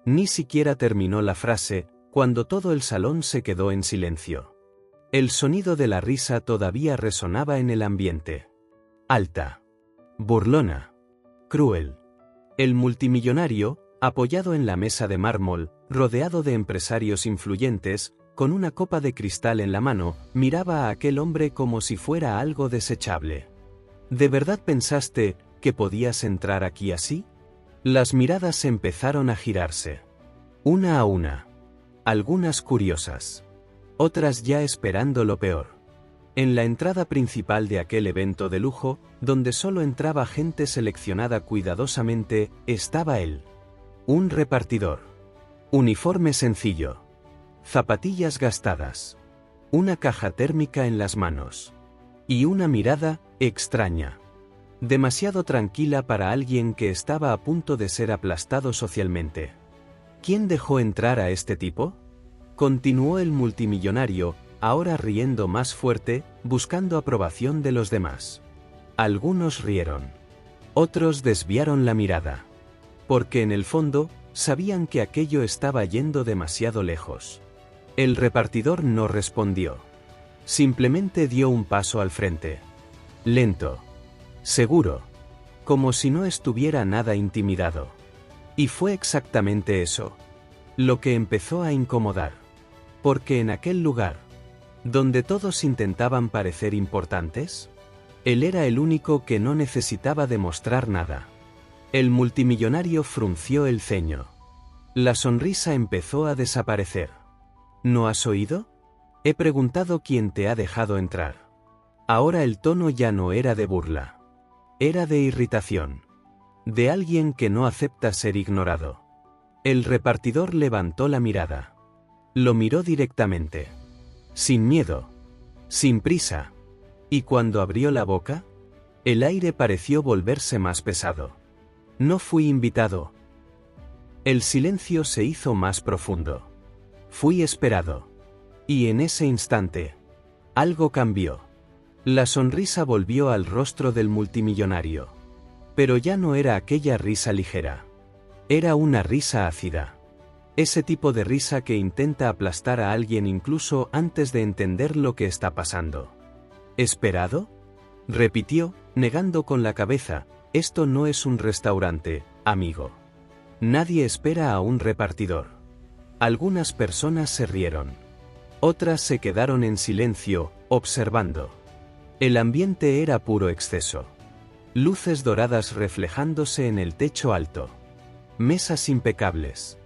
Ni siquiera terminó la frase, cuando todo el salón se quedó en silencio. El sonido de la risa todavía resonaba en el ambiente. Alta. Burlona. Cruel. El multimillonario, apoyado en la mesa de mármol, rodeado de empresarios influyentes, con una copa de cristal en la mano, miraba a aquel hombre como si fuera algo desechable. ¿De verdad pensaste que podías entrar aquí así? Las miradas empezaron a girarse. Una a una. Algunas curiosas. Otras ya esperando lo peor. En la entrada principal de aquel evento de lujo, donde solo entraba gente seleccionada cuidadosamente, estaba él. Un repartidor. Uniforme sencillo. Zapatillas gastadas. Una caja térmica en las manos. Y una mirada extraña. Demasiado tranquila para alguien que estaba a punto de ser aplastado socialmente. ¿Quién dejó entrar a este tipo? Continuó el multimillonario, ahora riendo más fuerte, buscando aprobación de los demás. Algunos rieron. Otros desviaron la mirada. Porque en el fondo, sabían que aquello estaba yendo demasiado lejos. El repartidor no respondió. Simplemente dio un paso al frente. Lento. Seguro. Como si no estuviera nada intimidado. Y fue exactamente eso. Lo que empezó a incomodar. Porque en aquel lugar, donde todos intentaban parecer importantes, él era el único que no necesitaba demostrar nada. El multimillonario frunció el ceño. La sonrisa empezó a desaparecer. ¿No has oído? He preguntado quién te ha dejado entrar. Ahora el tono ya no era de burla. Era de irritación. De alguien que no acepta ser ignorado. El repartidor levantó la mirada. Lo miró directamente. Sin miedo. Sin prisa. Y cuando abrió la boca, el aire pareció volverse más pesado. No fui invitado. El silencio se hizo más profundo. Fui esperado. Y en ese instante, algo cambió. La sonrisa volvió al rostro del multimillonario. Pero ya no era aquella risa ligera. Era una risa ácida. Ese tipo de risa que intenta aplastar a alguien incluso antes de entender lo que está pasando. ¿Esperado? Repitió, negando con la cabeza. Esto no es un restaurante, amigo. Nadie espera a un repartidor. Algunas personas se rieron. Otras se quedaron en silencio, observando. El ambiente era puro exceso. Luces doradas reflejándose en el techo alto. Mesas impecables.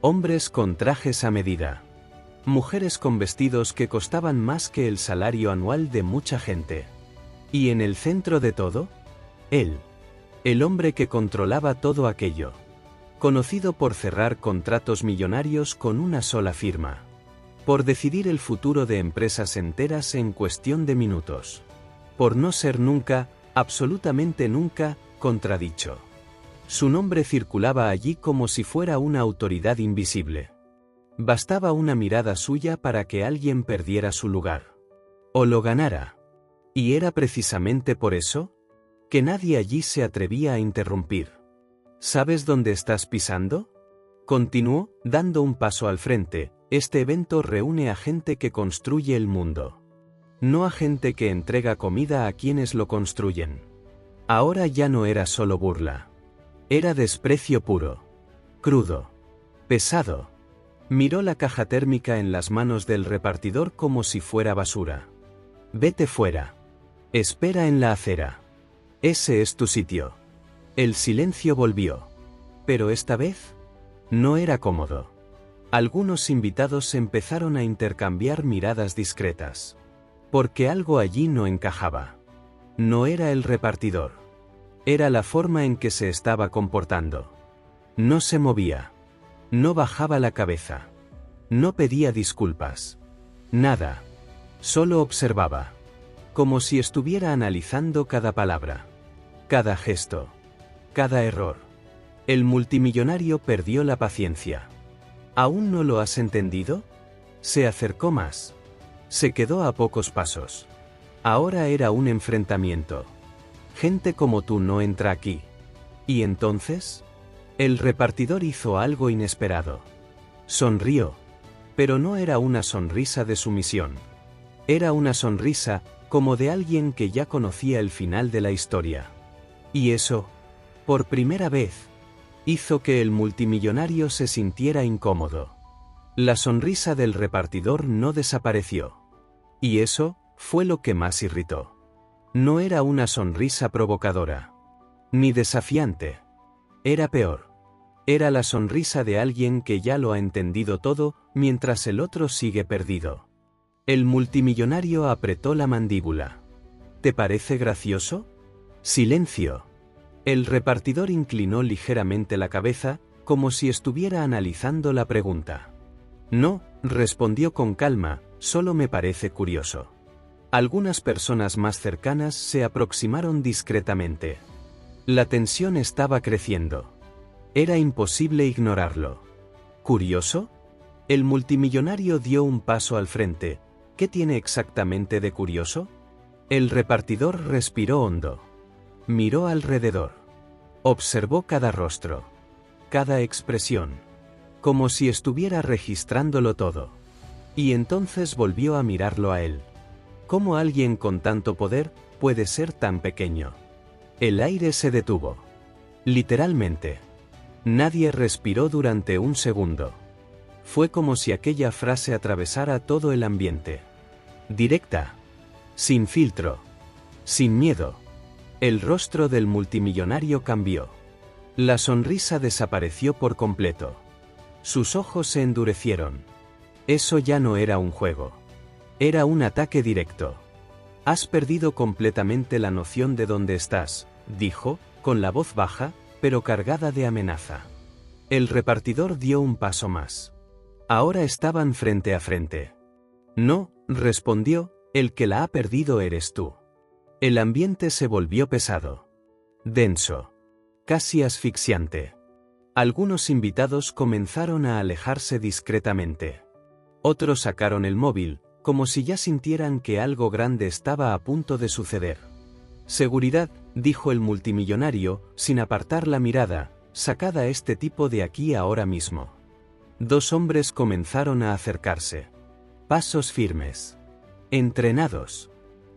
Hombres con trajes a medida. Mujeres con vestidos que costaban más que el salario anual de mucha gente. Y en el centro de todo, él. El hombre que controlaba todo aquello. Conocido por cerrar contratos millonarios con una sola firma. Por decidir el futuro de empresas enteras en cuestión de minutos. Por no ser nunca, absolutamente nunca, contradicho. Su nombre circulaba allí como si fuera una autoridad invisible. Bastaba una mirada suya para que alguien perdiera su lugar. O lo ganara. Y era precisamente por eso que nadie allí se atrevía a interrumpir. ¿Sabes dónde estás pisando? Continuó, dando un paso al frente. Este evento reúne a gente que construye el mundo. No a gente que entrega comida a quienes lo construyen. Ahora ya no era solo burla. Era desprecio puro. Crudo. Pesado. Miró la caja térmica en las manos del repartidor como si fuera basura. Vete fuera. Espera en la acera. Ese es tu sitio. El silencio volvió. Pero esta vez, no era cómodo. Algunos invitados empezaron a intercambiar miradas discretas. Porque algo allí no encajaba. No era el repartidor. Era la forma en que se estaba comportando. No se movía. No bajaba la cabeza. No pedía disculpas. Nada. Solo observaba. Como si estuviera analizando cada palabra. Cada gesto. Cada error. El multimillonario perdió la paciencia. ¿Aún no lo has entendido? Se acercó más. Se quedó a pocos pasos. Ahora era un enfrentamiento. Gente como tú no entra aquí. ¿Y entonces? El repartidor hizo algo inesperado. Sonrió. Pero no era una sonrisa de sumisión. Era una sonrisa, como de alguien que ya conocía el final de la historia. Y eso, por primera vez, hizo que el multimillonario se sintiera incómodo. La sonrisa del repartidor no desapareció. Y eso fue lo que más irritó. No era una sonrisa provocadora. Ni desafiante. Era peor. Era la sonrisa de alguien que ya lo ha entendido todo, mientras el otro sigue perdido. El multimillonario apretó la mandíbula. ¿Te parece gracioso? Silencio. El repartidor inclinó ligeramente la cabeza, como si estuviera analizando la pregunta. No, respondió con calma, solo me parece curioso. Algunas personas más cercanas se aproximaron discretamente. La tensión estaba creciendo. Era imposible ignorarlo. ¿Curioso? El multimillonario dio un paso al frente. ¿Qué tiene exactamente de curioso? El repartidor respiró hondo. Miró alrededor. Observó cada rostro. Cada expresión. Como si estuviera registrándolo todo. Y entonces volvió a mirarlo a él. ¿Cómo alguien con tanto poder puede ser tan pequeño? El aire se detuvo. Literalmente. Nadie respiró durante un segundo. Fue como si aquella frase atravesara todo el ambiente. Directa. Sin filtro. Sin miedo. El rostro del multimillonario cambió. La sonrisa desapareció por completo. Sus ojos se endurecieron. Eso ya no era un juego. Era un ataque directo. Has perdido completamente la noción de dónde estás, dijo, con la voz baja, pero cargada de amenaza. El repartidor dio un paso más. Ahora estaban frente a frente. No, respondió, el que la ha perdido eres tú. El ambiente se volvió pesado. Denso. Casi asfixiante. Algunos invitados comenzaron a alejarse discretamente. Otros sacaron el móvil, como si ya sintieran que algo grande estaba a punto de suceder. Seguridad, dijo el multimillonario, sin apartar la mirada, sacad a este tipo de aquí ahora mismo. Dos hombres comenzaron a acercarse. Pasos firmes. Entrenados.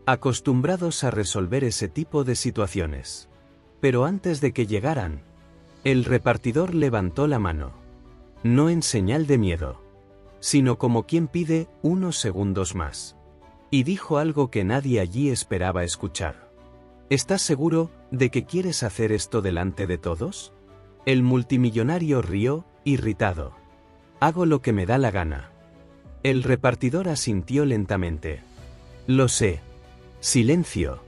Acostumbrados a resolver ese tipo de situaciones. Pero antes de que llegaran, el repartidor levantó la mano. No en señal de miedo, sino como quien pide unos segundos más. Y dijo algo que nadie allí esperaba escuchar. ¿Estás seguro de que quieres hacer esto delante de todos? El multimillonario rió, irritado. Hago lo que me da la gana. El repartidor asintió lentamente. Lo sé. Silencio.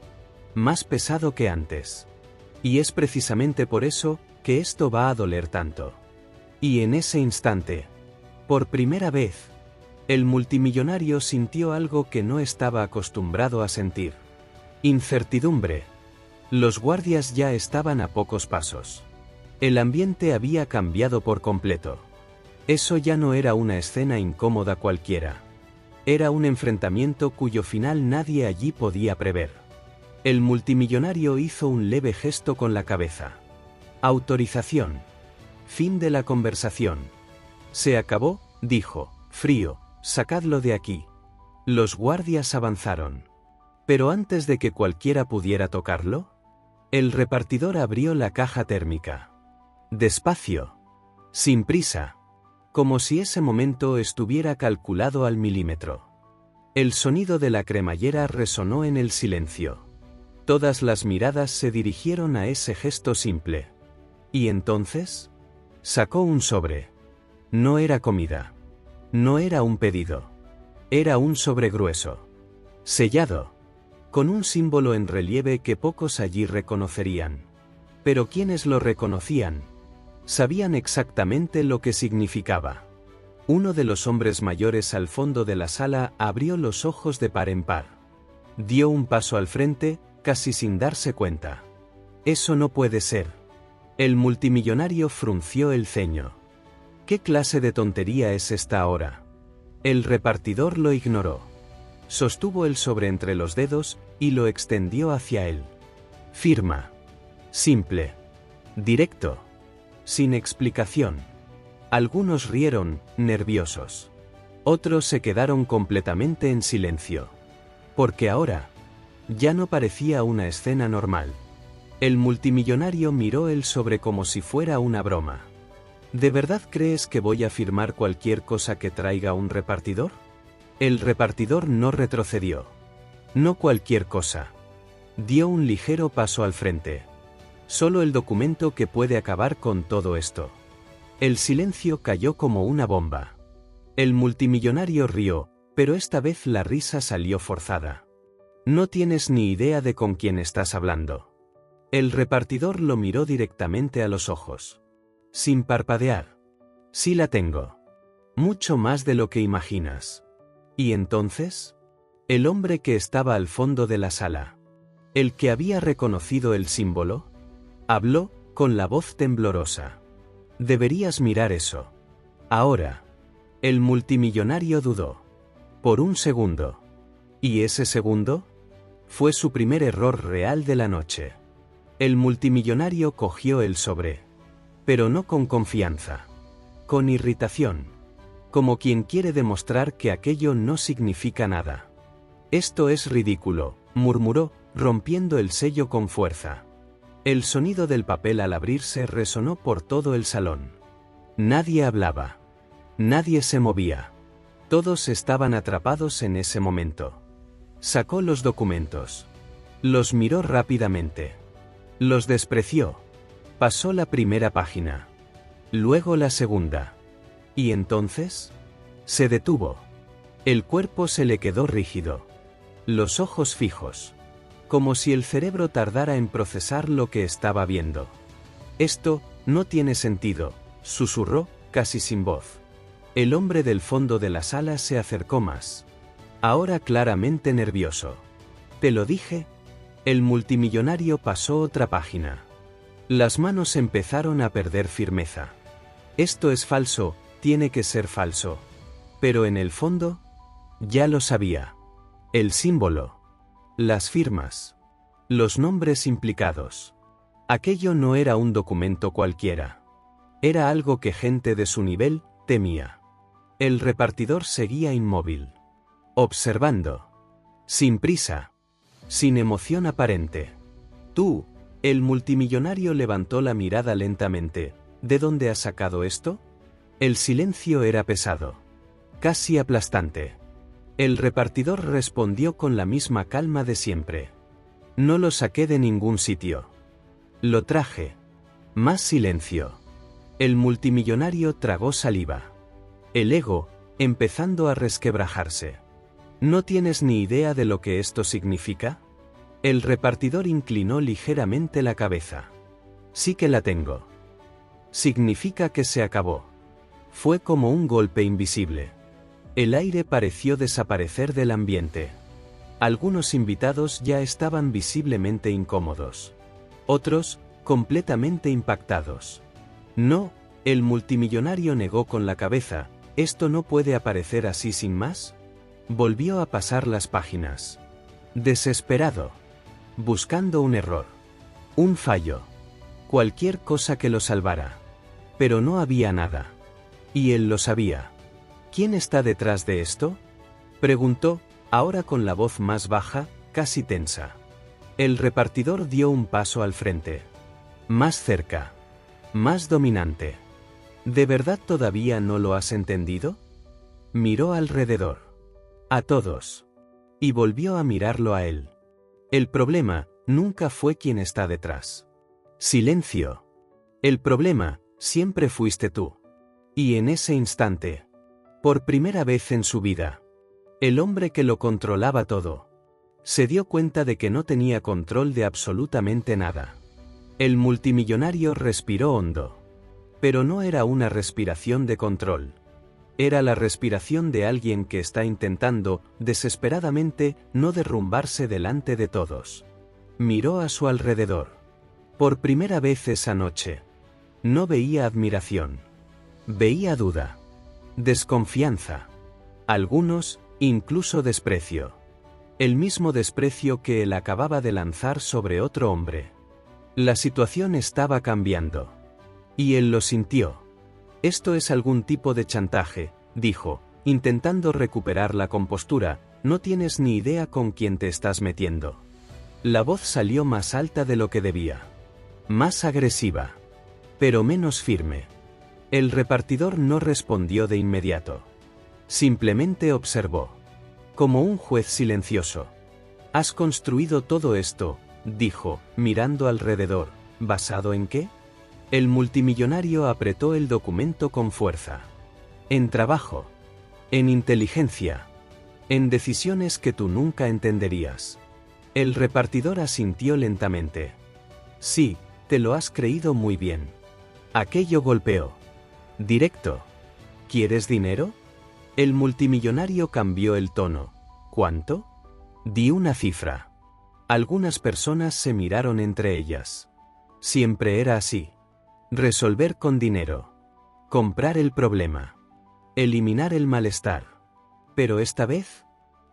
Más pesado que antes. Y es precisamente por eso que esto va a doler tanto. Y en ese instante, por primera vez, el multimillonario sintió algo que no estaba acostumbrado a sentir. Incertidumbre. Los guardias ya estaban a pocos pasos. El ambiente había cambiado por completo. Eso ya no era una escena incómoda cualquiera. Era un enfrentamiento cuyo final nadie allí podía prever. El multimillonario hizo un leve gesto con la cabeza. Autorización. Fin de la conversación. Se acabó, dijo, frío, sacadlo de aquí. Los guardias avanzaron. Pero antes de que cualquiera pudiera tocarlo, el repartidor abrió la caja térmica. Despacio. Sin prisa. Como si ese momento estuviera calculado al milímetro. El sonido de la cremallera resonó en el silencio. Todas las miradas se dirigieron a ese gesto simple. ¿Y entonces? Sacó un sobre. No era comida. No era un pedido. Era un sobre grueso. Sellado. Con un símbolo en relieve que pocos allí reconocerían. Pero quienes lo reconocían, sabían exactamente lo que significaba. Uno de los hombres mayores al fondo de la sala abrió los ojos de par en par. Dio un paso al frente, casi sin darse cuenta. Eso no puede ser. El multimillonario frunció el ceño. ¿Qué clase de tontería es esta ahora? El repartidor lo ignoró. Sostuvo el sobre entre los dedos y lo extendió hacia él. Firma. Simple. Directo. sin explicación. Algunos rieron, nerviosos. Otros se quedaron completamente en silencio. Porque ahora, ya no parecía una escena normal. El multimillonario miró el sobre como si fuera una broma. ¿De verdad crees que voy a firmar cualquier cosa que traiga un repartidor? El repartidor no retrocedió. No cualquier cosa. Dio un ligero paso al frente. Solo el documento que puede acabar con todo esto. El silencio cayó como una bomba. El multimillonario rió, pero esta vez la risa salió forzada. No tienes ni idea de con quién estás hablando. El repartidor lo miró directamente a los ojos. Sin parpadear. Sí la tengo. Mucho más de lo que imaginas. ¿Y entonces? El hombre que estaba al fondo de la sala. El que había reconocido el símbolo. Habló, con la voz temblorosa. Deberías mirar eso. Ahora. El multimillonario dudó. Por un segundo. ¿Y ese segundo? Fue su primer error real de la noche. El multimillonario cogió el sobre. Pero no con confianza. Con irritación. Como quien quiere demostrar que aquello no significa nada. Esto es ridículo, murmuró, rompiendo el sello con fuerza. El sonido del papel al abrirse resonó por todo el salón. Nadie hablaba. Nadie se movía. Todos estaban atrapados en ese momento. Sacó los documentos. Los miró rápidamente. Los despreció. Pasó la primera página. Luego la segunda. ¿Y entonces? Se detuvo. El cuerpo se le quedó rígido. Los ojos fijos. Como si el cerebro tardara en procesar lo que estaba viendo. Esto no tiene sentido, susurró, casi sin voz. El hombre del fondo de la sala se acercó más. Ahora claramente nervioso. ¿Te lo dije? El multimillonario pasó otra página. Las manos empezaron a perder firmeza. Esto es falso, tiene que ser falso. Pero en el fondo, ya lo sabía. El símbolo. Las firmas. Los nombres implicados. Aquello no era un documento cualquiera. Era algo que gente de su nivel temía. El repartidor seguía inmóvil. Observando. Sin prisa. Sin emoción aparente. Tú. El multimillonario levantó la mirada lentamente. ¿De dónde has sacado esto? El silencio era pesado. Casi aplastante. El repartidor respondió con la misma calma de siempre. No lo saqué de ningún sitio. Lo traje. Más silencio. El multimillonario tragó saliva. El ego, empezando a resquebrajarse. ¿No tienes ni idea de lo que esto significa? El repartidor inclinó ligeramente la cabeza. Sí que la tengo. Significa que se acabó. Fue como un golpe invisible. El aire pareció desaparecer del ambiente. Algunos invitados ya estaban visiblemente incómodos. Otros, completamente impactados. No, el multimillonario negó con la cabeza, ¿esto no puede aparecer así sin más? Volvió a pasar las páginas. Desesperado. Buscando un error. Un fallo. Cualquier cosa que lo salvara. Pero no había nada. Y él lo sabía. ¿Quién está detrás de esto? Preguntó, ahora con la voz más baja, casi tensa. El repartidor dio un paso al frente. Más cerca. Más dominante. ¿De verdad todavía no lo has entendido? Miró alrededor. A todos. Y volvió a mirarlo a él. El problema nunca fue quien está detrás. Silencio. El problema siempre fuiste tú. Y en ese instante, por primera vez en su vida, el hombre que lo controlaba todo, se dio cuenta de que no tenía control de absolutamente nada. El multimillonario respiró hondo. Pero no era una respiración de control. Era la respiración de alguien que está intentando, desesperadamente, no derrumbarse delante de todos. Miró a su alrededor. Por primera vez esa noche. No veía admiración. Veía duda. Desconfianza. Algunos, incluso desprecio. El mismo desprecio que él acababa de lanzar sobre otro hombre. La situación estaba cambiando. Y él lo sintió. Esto es algún tipo de chantaje, dijo, intentando recuperar la compostura, no tienes ni idea con quién te estás metiendo. La voz salió más alta de lo que debía. Más agresiva. Pero menos firme. El repartidor no respondió de inmediato. Simplemente observó. Como un juez silencioso. Has construido todo esto, dijo, mirando alrededor. ¿Basado en qué? El multimillonario apretó el documento con fuerza. En trabajo. En inteligencia. En decisiones que tú nunca entenderías. El repartidor asintió lentamente. Sí, te lo has creído muy bien. Aquello golpeó. Directo. ¿Quieres dinero? El multimillonario cambió el tono. ¿Cuánto? Di una cifra. Algunas personas se miraron entre ellas. Siempre era así. Resolver con dinero. Comprar el problema. Eliminar el malestar. Pero esta vez,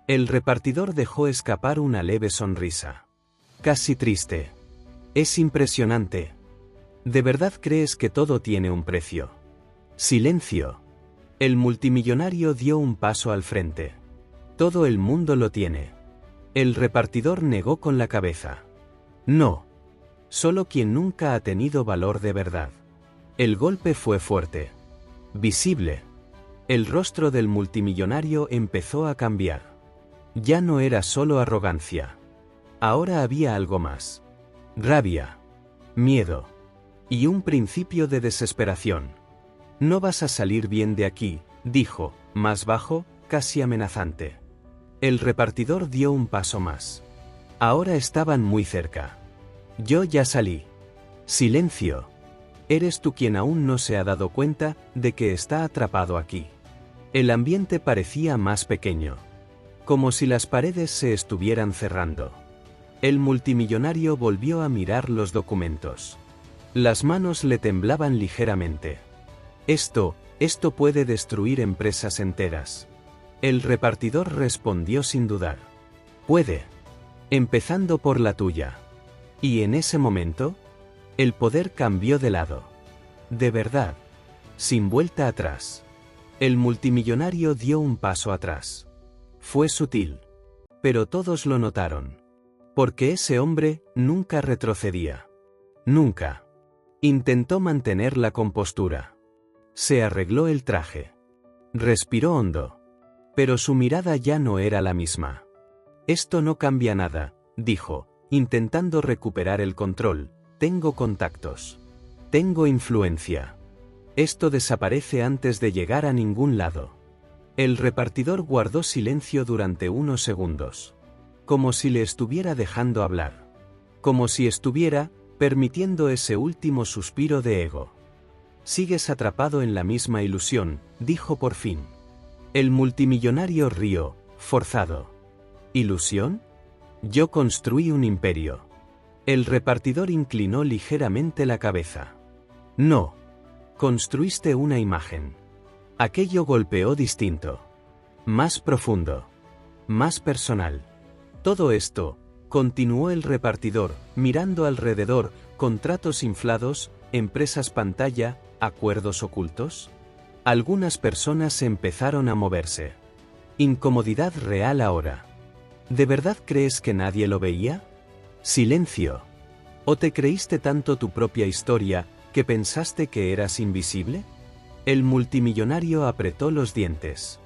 el repartidor dejó escapar una leve sonrisa. Casi triste. Es impresionante. ¿De verdad crees que todo tiene un precio? Silencio. El multimillonario dio un paso al frente. Todo el mundo lo tiene. El repartidor negó con la cabeza. No. Solo quien nunca ha tenido valor de verdad. El golpe fue fuerte. Visible. El rostro del multimillonario empezó a cambiar. Ya no era solo arrogancia. Ahora había algo más. Rabia. Miedo. Y un principio de desesperación. No vas a salir bien de aquí, dijo, más bajo, casi amenazante. El repartidor dio un paso más. Ahora estaban muy cerca. Yo ya salí. Silencio. Eres tú quien aún no se ha dado cuenta de que está atrapado aquí. El ambiente parecía más pequeño. Como si las paredes se estuvieran cerrando. El multimillonario volvió a mirar los documentos. Las manos le temblaban ligeramente. Esto puede destruir empresas enteras. El repartidor respondió sin dudar. Puede. Empezando por la tuya. Y en ese momento, el poder cambió de lado. De verdad. Sin vuelta atrás. El multimillonario dio un paso atrás. Fue sutil. Pero todos lo notaron. Porque ese hombre nunca retrocedía. Nunca. Intentó mantener la compostura. Se arregló el traje. Respiró hondo. Pero su mirada ya no era la misma. Esto no cambia nada, dijo, intentando recuperar el control. Tengo contactos. Tengo influencia. Esto desaparece antes de llegar a ningún lado. El repartidor guardó silencio durante unos segundos. Como si le estuviera dejando hablar. Como si estuviera permitiendo ese último suspiro de ego. Sigues atrapado en la misma ilusión, dijo por fin. El multimillonario rió, forzado. ¿Ilusión? Yo construí un imperio. El repartidor inclinó ligeramente la cabeza. No. Construiste una imagen. Aquello golpeó distinto. Más profundo. Más personal. Todo esto, continuó el repartidor, mirando alrededor, contratos inflados, empresas pantalla, acuerdos ocultos. Algunas personas empezaron a moverse. Incomodidad real ahora. ¿De verdad crees que nadie lo veía? Silencio. ¿O te creíste tanto tu propia historia, que pensaste que eras invisible? El multimillonario apretó los dientes.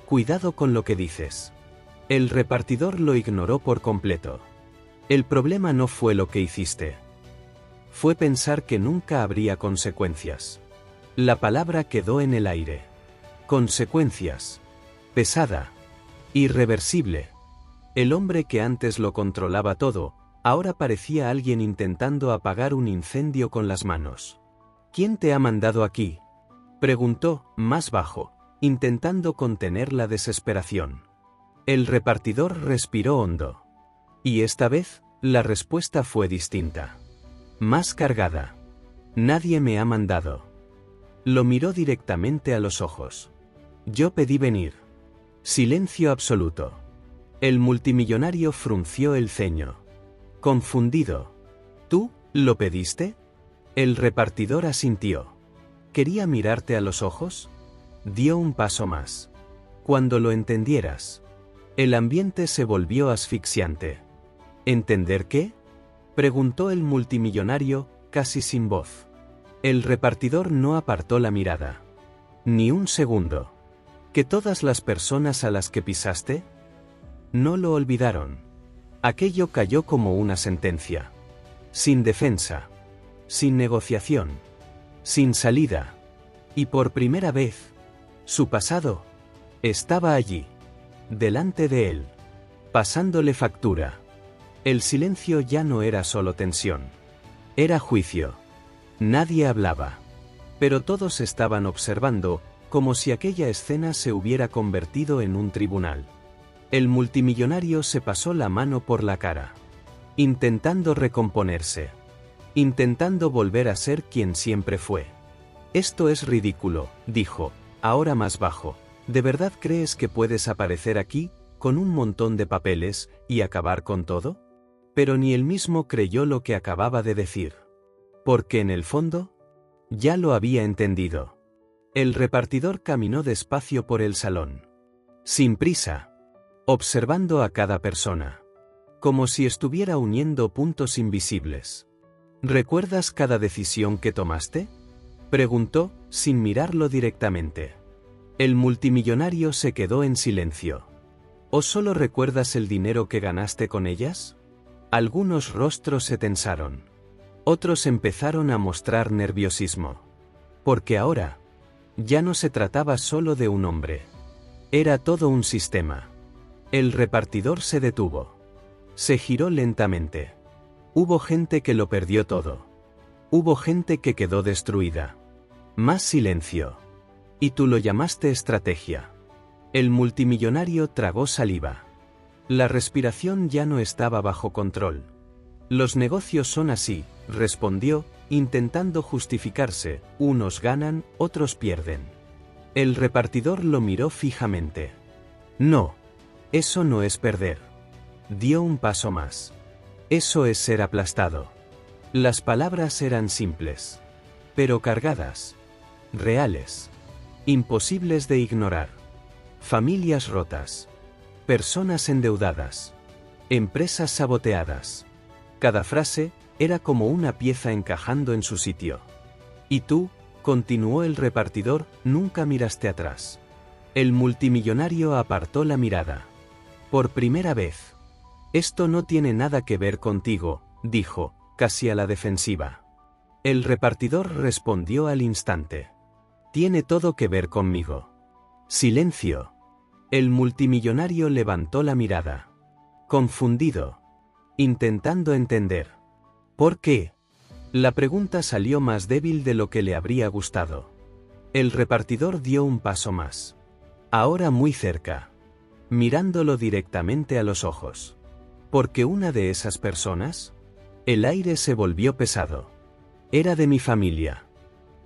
Cuidado con lo que dices. El repartidor lo ignoró por completo. El problema no fue lo que hiciste. Fue pensar que nunca habría consecuencias. La palabra quedó en el aire. Consecuencias. Pesada. Irreversible. El hombre que antes lo controlaba todo, ahora parecía alguien intentando apagar un incendio con las manos. ¿Quién te ha mandado aquí?, preguntó, más bajo, intentando contener la desesperación. El repartidor respiró hondo. Y esta vez, la respuesta fue distinta. Más cargada. Nadie me ha mandado. Lo miró directamente a los ojos. Yo pedí venir. Silencio absoluto. El multimillonario frunció el ceño. Confundido. ¿Tú, lo pediste? El repartidor asintió. ¿Quería mirarte a los ojos? Dio un paso más. Cuando lo entendieras. El ambiente se volvió asfixiante. ¿Entender qué? Preguntó el multimillonario, casi sin voz. El repartidor no apartó la mirada. Ni un segundo. ¿Que todas las personas a las que pisaste? No lo olvidaron. Aquello cayó como una sentencia. Sin defensa. Sin negociación. Sin salida. Y por primera vez, su pasado estaba allí, delante de él, pasándole factura. El silencio ya no era solo tensión. Era juicio. Nadie hablaba. Pero todos estaban observando, como si aquella escena se hubiera convertido en un tribunal. El multimillonario se pasó la mano por la cara, intentando recomponerse, intentando volver a ser quien siempre fue. Esto es ridículo, dijo, ahora más bajo. ¿De verdad crees que puedes aparecer aquí, con un montón de papeles, y acabar con todo? Pero ni él mismo creyó lo que acababa de decir. Porque en el fondo, ya lo había entendido. El repartidor caminó despacio por el salón. Sin prisa. Observando a cada persona. Como si estuviera uniendo puntos invisibles. ¿Recuerdas cada decisión que tomaste? Preguntó, sin mirarlo directamente. El multimillonario se quedó en silencio. ¿O solo recuerdas el dinero que ganaste con ellas? Algunos rostros se tensaron. Otros empezaron a mostrar nerviosismo. Porque ahora, ya no se trataba solo de un hombre. Era todo un sistema. El repartidor se detuvo. Se giró lentamente. Hubo gente que lo perdió todo. Hubo gente que quedó destruida. Más silencio. Y tú lo llamaste estrategia. El multimillonario tragó saliva. La respiración ya no estaba bajo control. Los negocios son así, respondió, intentando justificarse, unos ganan, otros pierden. El repartidor lo miró fijamente. No. Eso no es perder. Dio un paso más. Eso es ser aplastado. Las palabras eran simples. Pero cargadas. Reales. Imposibles de ignorar. Familias rotas. Personas endeudadas. Empresas saboteadas. Cada frase era como una pieza encajando en su sitio. Y tú, continuó el repartidor, nunca miraste atrás. El multimillonario apartó la mirada. Por primera vez. Esto no tiene nada que ver contigo, dijo, casi a la defensiva. El repartidor respondió al instante. Tiene todo que ver conmigo. Silencio. El multimillonario levantó la mirada. Confundido. Intentando entender. ¿Por qué? La pregunta salió más débil de lo que le habría gustado. El repartidor dio un paso más. Ahora muy cerca. Mirándolo directamente a los ojos. Porque una de esas personas, el aire se volvió pesado. Era de mi familia.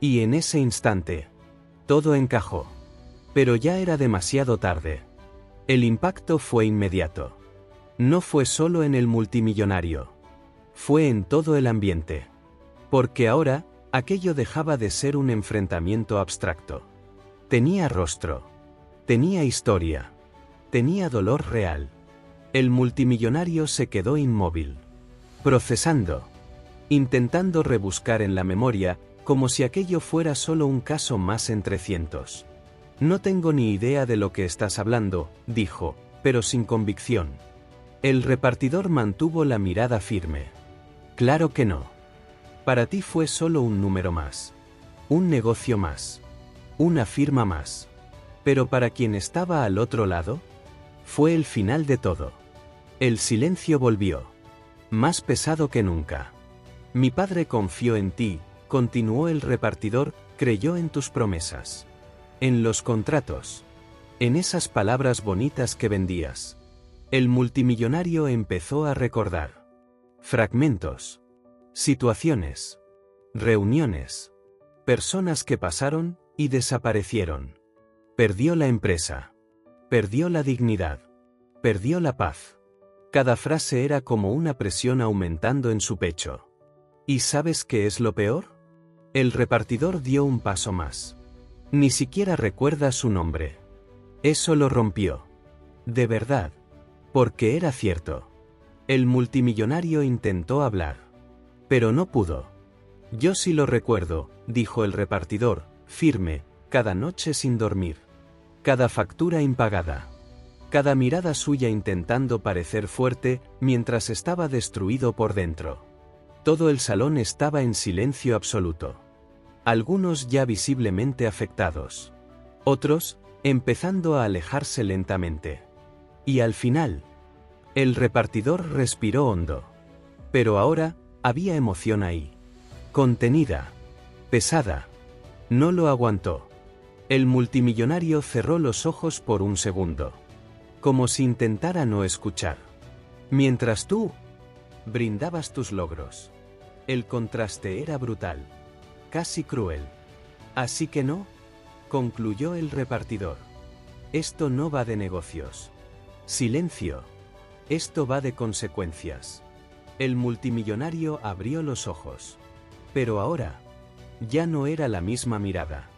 Y en ese instante, todo encajó. Pero ya era demasiado tarde. El impacto fue inmediato. No fue solo en el multimillonario. Fue en todo el ambiente. Porque ahora, aquello dejaba de ser un enfrentamiento abstracto. Tenía rostro. Tenía historia. Tenía dolor real. El multimillonario se quedó inmóvil. Procesando. Intentando rebuscar en la memoria, como si aquello fuera solo un caso más entre cientos. No tengo ni idea de lo que estás hablando, dijo, pero sin convicción. El repartidor mantuvo la mirada firme. Claro que no. Para ti fue solo un número más. Un negocio más. Una firma más. Pero para quien estaba al otro lado, fue el final de todo. El silencio volvió. Más pesado que nunca. Mi padre confió en ti, continuó el repartidor, creyó en tus promesas. En los contratos. En esas palabras bonitas que vendías. El multimillonario empezó a recordar. Fragmentos. Situaciones. Reuniones. Personas que pasaron y desaparecieron. Perdió la empresa. Perdió la dignidad. Perdió la paz. Cada frase era como una presión aumentando en su pecho. ¿Y sabes qué es lo peor? El repartidor dio un paso más. Ni siquiera recuerda su nombre. Eso lo rompió. De verdad. Porque era cierto. El multimillonario intentó hablar. Pero no pudo. Yo sí lo recuerdo, dijo el repartidor, firme, cada noche sin dormir. Cada factura impagada. Cada mirada suya intentando parecer fuerte, mientras estaba destruido por dentro. Todo el salón estaba en silencio absoluto. Algunos ya visiblemente afectados. Otros, empezando a alejarse lentamente. Y al final, el repartidor respiró hondo. Pero ahora, había emoción ahí. Contenida. Pesada. No lo aguantó. El multimillonario cerró los ojos por un segundo. Como si intentara no escuchar. Mientras tú brindabas tus logros. El contraste era brutal. Casi cruel. Así que no, concluyó el repartidor. Esto no va de negocios. Silencio. Esto va de consecuencias. El multimillonario abrió los ojos. Pero ahora, ya no era la misma mirada.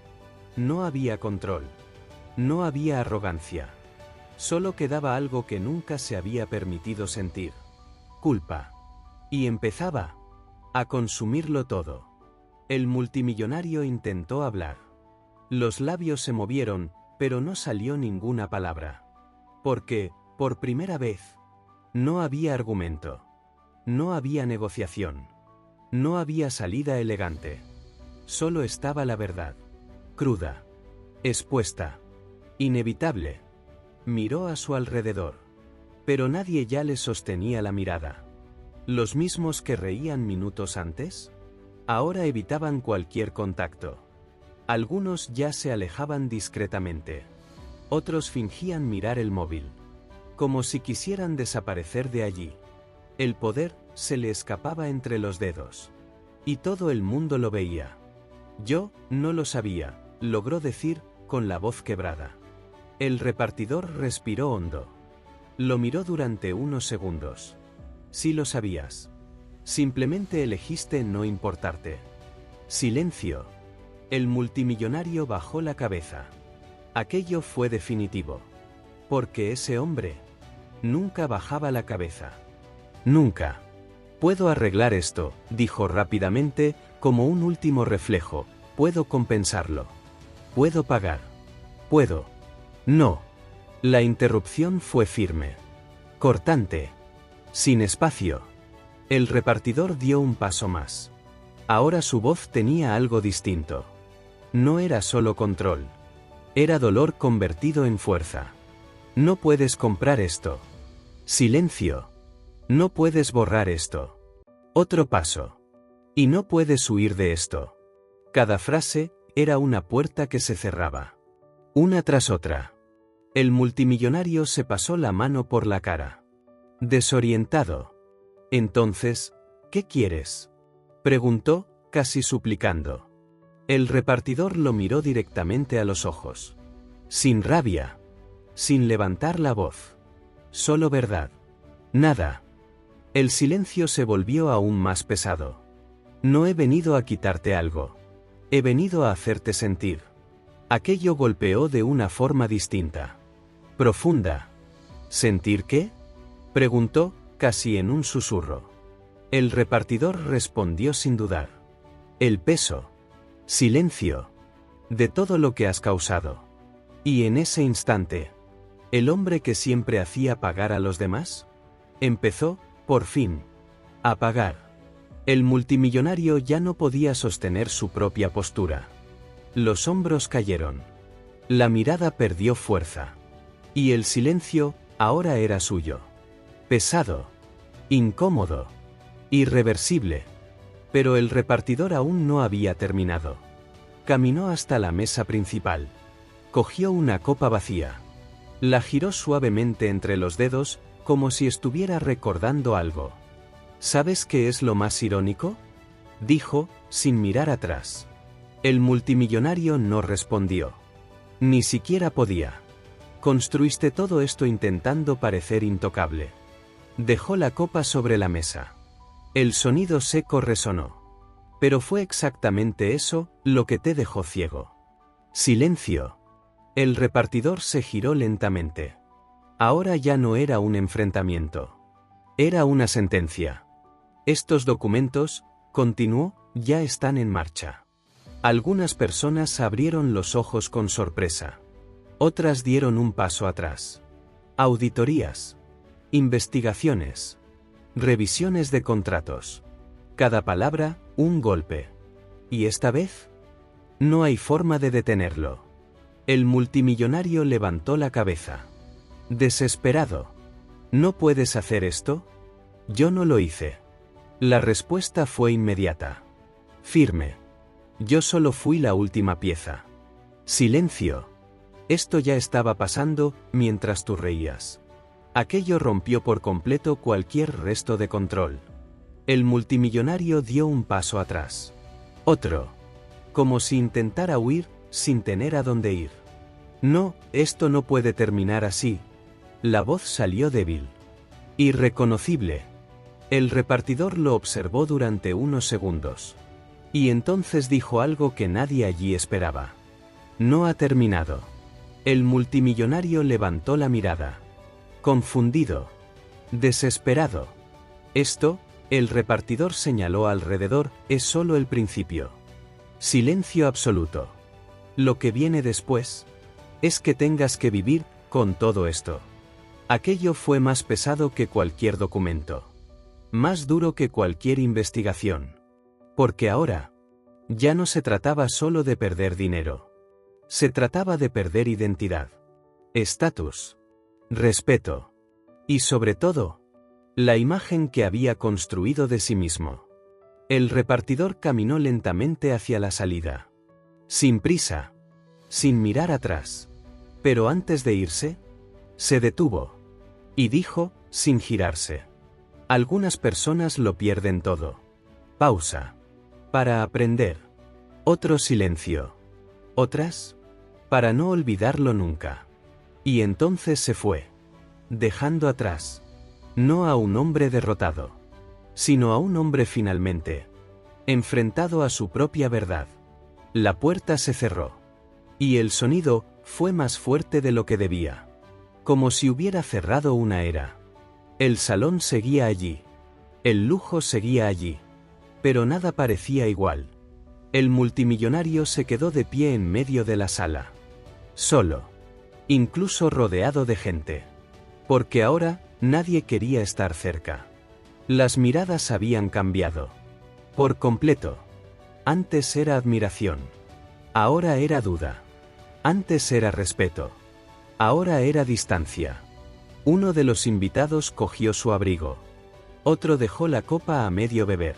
No había control. No había arrogancia. Solo quedaba algo que nunca se había permitido sentir. Culpa. Y empezaba a consumirlo todo. El multimillonario intentó hablar. Los labios se movieron, pero no salió ninguna palabra. Porque, por primera vez, no había argumento. No había negociación. No había salida elegante. Solo estaba la verdad. Cruda. Expuesta. Inevitable. Miró a su alrededor. Pero nadie ya le sostenía la mirada. ¿Los mismos que reían minutos antes? Ahora evitaban cualquier contacto. Algunos ya se alejaban discretamente. Otros fingían mirar el móvil. Como si quisieran desaparecer de allí. El poder se le escapaba entre los dedos. Y todo el mundo lo veía. Yo no lo sabía, logró decir, con la voz quebrada. El repartidor respiró hondo. Lo miró durante unos segundos. Sí lo sabías. Simplemente elegiste no importarte. Silencio. El multimillonario bajó la cabeza. Aquello fue definitivo. Porque ese hombre nunca bajaba la cabeza. Nunca. Puedo arreglar esto, dijo rápidamente, como un último reflejo. Puedo compensarlo. Puedo pagar. Puedo. No. La interrupción fue firme. Cortante. Sin espacio. El repartidor dio un paso más. Ahora su voz tenía algo distinto. No era solo control. Era dolor convertido en fuerza. No puedes comprar esto. Silencio. No puedes borrar esto. Otro paso. Y no puedes huir de esto. Cada frase era una puerta que se cerraba. Una tras otra. El multimillonario se pasó la mano por la cara. Desorientado. Entonces, ¿qué quieres?, preguntó, casi suplicando. El repartidor lo miró directamente a los ojos. Sin rabia. Sin levantar la voz. Solo verdad. Nada. El silencio se volvió aún más pesado. No he venido a quitarte algo. He venido a hacerte sentir. Aquello golpeó de una forma distinta. Profunda. ¿Sentir qué?, preguntó, casi en un susurro. El repartidor respondió sin dudar. El peso. Silencio. De todo lo que has causado. Y en ese instante, ¿el hombre que siempre hacía pagar a los demás? Empezó, por fin, a pagar. El multimillonario ya no podía sostener su propia postura. Los hombros cayeron. La mirada perdió fuerza. Y el silencio, ahora era suyo. Pesado. Incómodo. Irreversible. Pero el repartidor aún no había terminado. Caminó hasta la mesa principal. Cogió una copa vacía. La giró suavemente entre los dedos, como si estuviera recordando algo. ¿Sabes qué es lo más irónico?, dijo, sin mirar atrás. El multimillonario no respondió. Ni siquiera podía. Construiste todo esto intentando parecer intocable. Dejó la copa sobre la mesa. El sonido seco resonó. Pero fue exactamente eso lo que te dejó ciego. Silencio. El repartidor se giró lentamente. Ahora ya no era un enfrentamiento. Era una sentencia. Estos documentos, continuó, ya están en marcha. Algunas personas abrieron los ojos con sorpresa. Otras dieron un paso atrás. Auditorías. Investigaciones. Revisiones de contratos. Cada palabra, un golpe. ¿Y esta vez? No hay forma de detenerlo. El multimillonario levantó la cabeza. Desesperado. ¿No puedes hacer esto? Yo no lo hice. La respuesta fue inmediata. Firme. Yo solo fui la última pieza. Silencio. Esto ya estaba pasando mientras tú reías. Aquello rompió por completo cualquier resto de control. El multimillonario dio un paso atrás. Otro. Como si intentara huir sin tener a dónde ir. No, esto no puede terminar así. La voz salió débil. Irreconocible. El repartidor lo observó durante unos segundos. Y entonces dijo algo que nadie allí esperaba. No ha terminado. El multimillonario levantó la mirada. Confundido. Desesperado. Esto, el repartidor señaló alrededor, es solo el principio. Silencio absoluto. Lo que viene después es que tengas que vivir con todo esto. Aquello fue más pesado que cualquier documento. Más duro que cualquier investigación. Porque ahora, ya no se trataba solo de perder dinero. Se trataba de perder identidad, estatus, respeto. Y sobre todo, la imagen que había construido de sí mismo. El repartidor caminó lentamente hacia la salida. Sin prisa. Sin mirar atrás. Pero antes de irse, se detuvo. Y dijo, sin girarse. Algunas personas lo pierden todo. Pausa. Para aprender. Otro silencio. Otras, para no olvidarlo nunca. Y entonces se fue. Dejando atrás. No a un hombre derrotado. Sino a un hombre finalmente. Enfrentado a su propia verdad. La puerta se cerró. Y el sonido fue más fuerte de lo que debía. Como si hubiera cerrado una era. El salón seguía allí. El lujo seguía allí. Pero nada parecía igual. El multimillonario se quedó de pie en medio de la sala. Solo. Incluso rodeado de gente. Porque ahora, nadie quería estar cerca. Las miradas habían cambiado. Por completo. Antes era admiración. Ahora era duda. Antes era respeto. Ahora era distancia. Uno de los invitados cogió su abrigo. Otro dejó la copa a medio beber.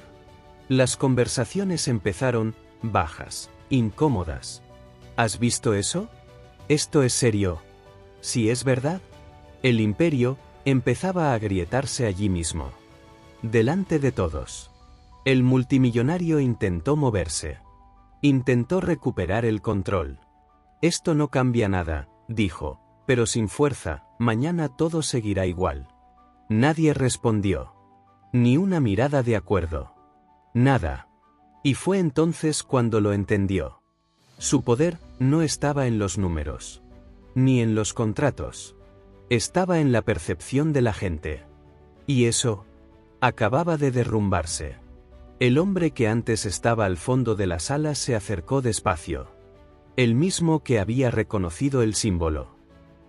Las conversaciones empezaron, bajas, incómodas. ¿Has visto eso? Esto es serio. Si es verdad. El imperio empezaba a agrietarse allí mismo. Delante de todos. El multimillonario intentó moverse. Intentó recuperar el control. Esto no cambia nada, dijo, pero sin fuerza, mañana todo seguirá igual. Nadie respondió. Ni una mirada de acuerdo. Nada. Y fue entonces cuando lo entendió. Su poder no estaba en los números. Ni en los contratos. Estaba en la percepción de la gente. Y eso acababa de derrumbarse. El hombre que antes estaba al fondo de la sala se acercó despacio. El mismo que había reconocido el símbolo.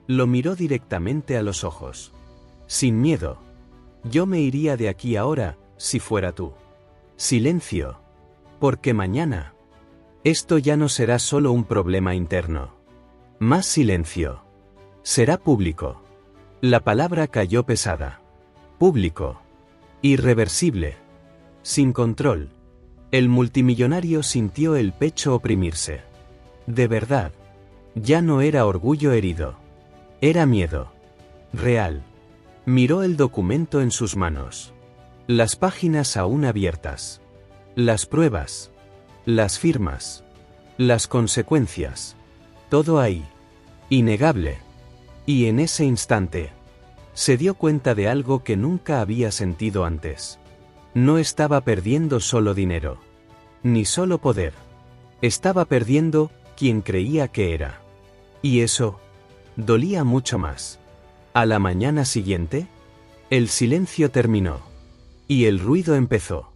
Lo miró directamente a los ojos. Sin miedo. Yo me iría de aquí ahora, si fuera tú. Silencio. Porque mañana. Esto ya no será solo un problema interno. Más silencio. Será público. La palabra cayó pesada. Público. Irreversible. Sin control. El multimillonario sintió el pecho oprimirse. De verdad. Ya no era orgullo herido. Era miedo. Real. Miró el documento en sus manos. Las páginas aún abiertas. Las pruebas. Las firmas. Las consecuencias. Todo ahí. Innegable. Y en ese instante, se dio cuenta de algo que nunca había sentido antes. No estaba perdiendo solo dinero. Ni solo poder. Estaba perdiendo quien creía que era. Y eso dolía mucho más. A la mañana siguiente, el silencio terminó. Y el ruido empezó.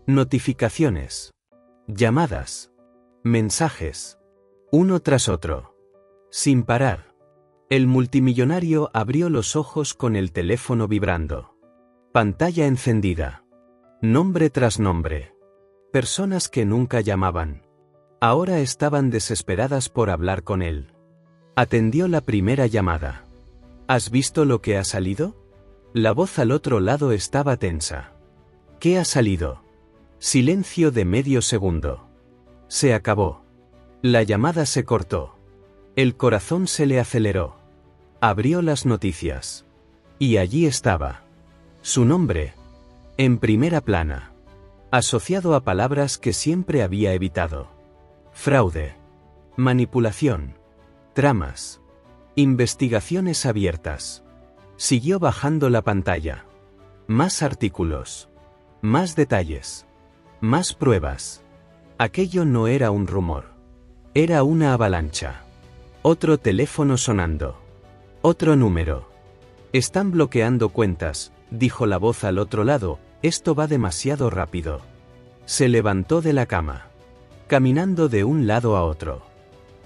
Notificaciones. Llamadas. Mensajes. Uno tras otro. Sin parar. El multimillonario abrió los ojos con el teléfono vibrando. Pantalla encendida. Nombre tras nombre. Personas que nunca llamaban. Ahora estaban desesperadas por hablar con él. Atendió la primera llamada. ¿Has visto lo que ha salido? La voz al otro lado estaba tensa. ¿Qué ha salido? Silencio de medio segundo. Se acabó. La llamada se cortó. El corazón se le aceleró. Abrió las noticias. Y allí estaba. Su nombre. En primera plana. Asociado a palabras que siempre había evitado. Fraude. Manipulación. Tramas. Investigaciones abiertas. Siguió bajando la pantalla. Más artículos. Más detalles. Más pruebas. Aquello no era un rumor. Era una avalancha. Otro teléfono sonando. Otro número. Están bloqueando cuentas, dijo la voz al otro lado, esto va demasiado rápido. Se levantó de la cama. Caminando de un lado a otro.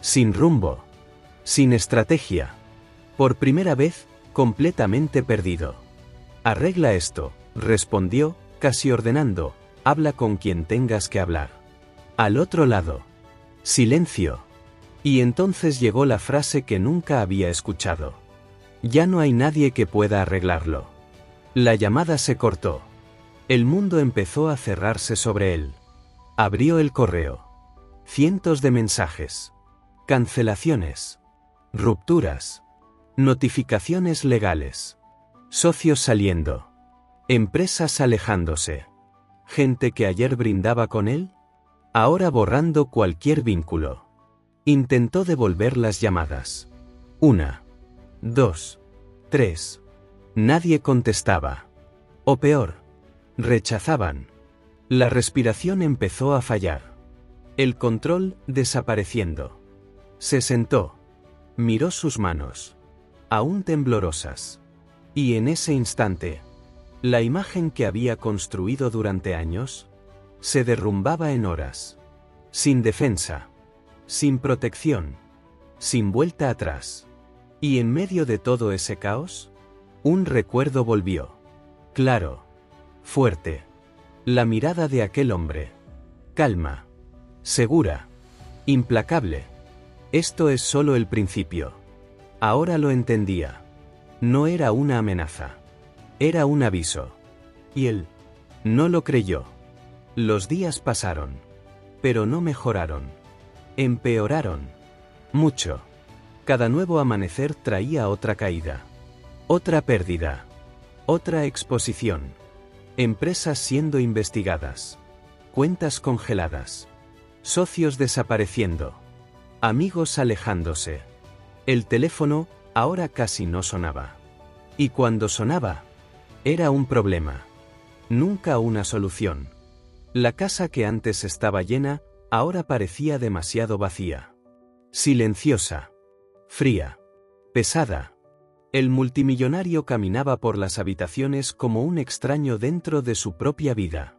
Sin rumbo. Sin estrategia. Por primera vez, completamente perdido. Arregla esto, respondió, casi ordenando, habla con quien tengas que hablar. Al otro lado. Silencio. Y entonces llegó la frase que nunca había escuchado. Ya no hay nadie que pueda arreglarlo. La llamada se cortó. El mundo empezó a cerrarse sobre él. Abrió el correo. Cientos de mensajes. Cancelaciones. Rupturas. Notificaciones legales. Socios saliendo. Empresas alejándose. Gente que ayer brindaba con él, ahora borrando cualquier vínculo. Intentó devolver las llamadas. 1, 2, 3. Nadie contestaba. O peor, rechazaban. La respiración empezó a fallar. El control desapareciendo. Se sentó. Miró sus manos. Aún temblorosas. Y en ese instante, la imagen que había construido durante años, se derrumbaba en horas. Sin defensa. Sin protección. Sin vuelta atrás. Y en medio de todo ese caos, un recuerdo volvió. Claro. Fuerte. La mirada de aquel hombre. Calma. Segura. Implacable. Esto es solo el principio. Ahora lo entendía. No era una amenaza. Era un aviso. Y él no lo creyó. Los días pasaron. Pero no mejoraron. Empeoraron. Mucho. Cada nuevo amanecer traía otra caída. Otra pérdida. Otra exposición. Empresas siendo investigadas. Cuentas congeladas. Socios desapareciendo. Amigos alejándose. El teléfono ahora casi no sonaba. Y cuando sonaba, era un problema. Nunca una solución. La casa que antes estaba llena, ahora parecía demasiado vacía. Silenciosa. Fría. Pesada. El multimillonario caminaba por las habitaciones como un extraño dentro de su propia vida.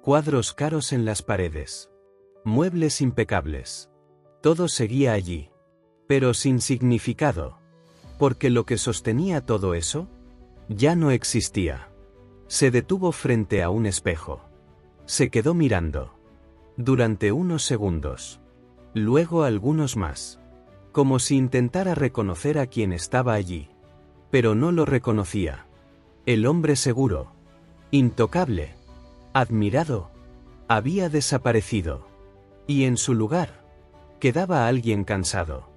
Cuadros caros en las paredes. Muebles impecables. Todo seguía allí. Pero sin significado. Porque lo que sostenía todo eso, ya no existía. Se detuvo frente a un espejo. Se quedó mirando. Durante unos segundos. Luego algunos más. Como si intentara reconocer a quien estaba allí. Pero no lo reconocía. El hombre seguro. Intocable. Admirado. Había desaparecido. Y en su lugar, quedaba alguien cansado.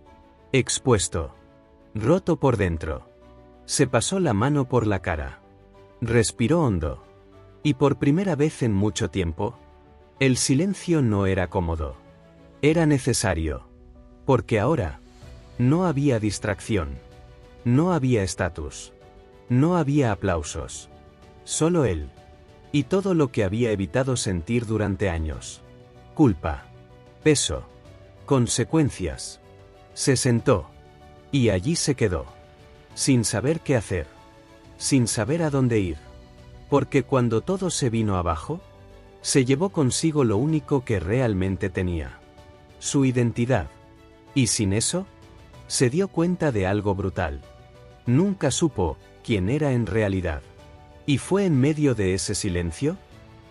Expuesto. Roto por dentro. Se pasó la mano por la cara. Respiró hondo. Y por primera vez en mucho tiempo, el silencio no era cómodo. Era necesario. Porque ahora, no había distracción. No había estatus. No había aplausos. Solo él. Y todo lo que había evitado sentir durante años. culpa, peso, consecuencias. Se sentó. Y allí se quedó. Sin saber qué hacer. Sin saber a dónde ir. Porque cuando todo se vino abajo, se llevó consigo lo único que realmente tenía. Su identidad. Y sin eso, se dio cuenta de algo brutal. Nunca supo quién era en realidad. Y fue en medio de ese silencio,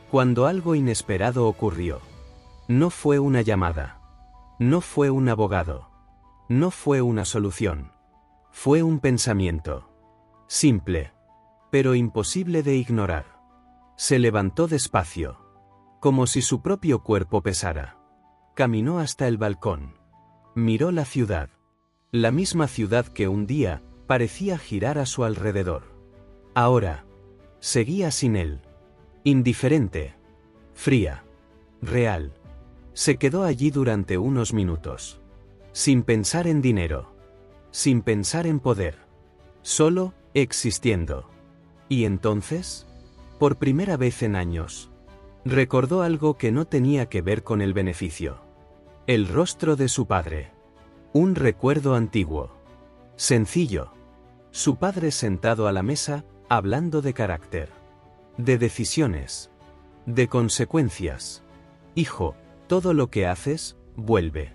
cuando algo inesperado ocurrió. No fue una llamada. No fue un abogado. No fue una solución. Fue un pensamiento. Simple. Pero imposible de ignorar. Se levantó despacio. Como si su propio cuerpo pesara. Caminó hasta el balcón. Miró la ciudad. La misma ciudad que un día parecía girar a su alrededor. Ahora, seguía sin él. Indiferente. Fría. Real. Se quedó allí durante unos minutos. Sin pensar en dinero. Sin pensar en poder. Solo, existiendo. Y entonces, por primera vez en años, recordó algo que no tenía que ver con el beneficio. El rostro de su padre. Un recuerdo antiguo. Sencillo. Su padre sentado a la mesa, hablando de carácter. De decisiones. De consecuencias. Hijo, todo lo que haces, vuelve.